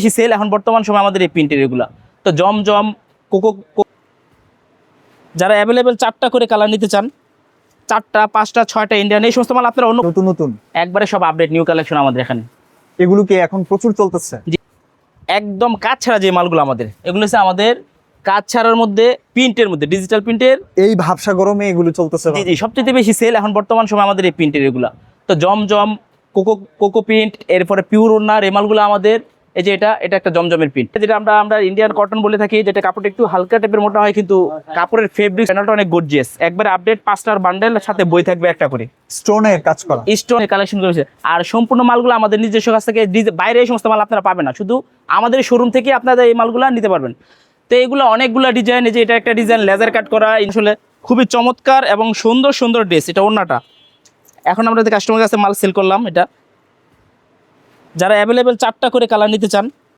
বেশি সেল এখন বর্তমান সময় আমাদের এই প্রিন্টের এগুলা। তো জমজম, কোকো, যারা অ্যাভেলেবেল 4টা করে কালার নিতে চান, 4টা 5টা 6টা ইন্ডিয়ান, এই সমস্ত মাল আপনারা অন্য নতুন নতুন একবারে সব আপডেট নিউ কালেকশন আমাদের এখানে। এগুলো কি এখন প্রচুর চলতেছে? একদম কাজ ছাড়া যে মালগুলো আমাদের, এগুলো হচ্ছে আমাদের কাজ ছাড়ার মধ্যে প্রিন্টের মধ্যে ডিজিটাল প্রিন্টের। এই ভাবসা গরমে এগুলো চলতেছে। জি জি, সবচেয়ে বেশি সেল এখন বর্তমান সময় আমাদের এই প্রিন্টের এগুলা। তো জমজম, কোকো প্রিন্ট, এরপরে পিওর ওনার এই মালগুলো আমাদের। এই যে এটা একটা জমজমের প্রিন্ট, যেটা আমরা ইন্ডিয়ান কটন বলে থাকি, যেটা কাপড়টা একটু হালকা টাইপের মোটা হয়, কিন্তু কাপড়ের ফেব্রিক প্যানেলটা অনেক গর্জিয়াস। একবারে আপডেট 5টার বান্ডেল, সাথে বই থাকবে একটা করে, স্টোনের কাজ করা, স্টোনের কালেকশন করেছে। আর সম্পূর্ণ মালগুলো আমাদের নিজস্ব কাছ থেকে, বাইরে এই সমস্ত মাল আপনারা পাবেন না, শুধু আমাদের শোরুম থেকে আপনারা এই মালগুলো নিতে পারবেন। তো এগুলো অনেকগুলো ডিজাইন, এই যে এটা একটা ডিজাইন লেজার কাট করা, আসলে খুবই চমৎকার এবং সুন্দর সুন্দর ড্রেস। এটা ওড়নাটা এখন আমরা কাস্টমারের কাছে মাল সেল করলাম। এটা যারা অ্যাভেলেবেল 4টা করে কালার নিতে চান,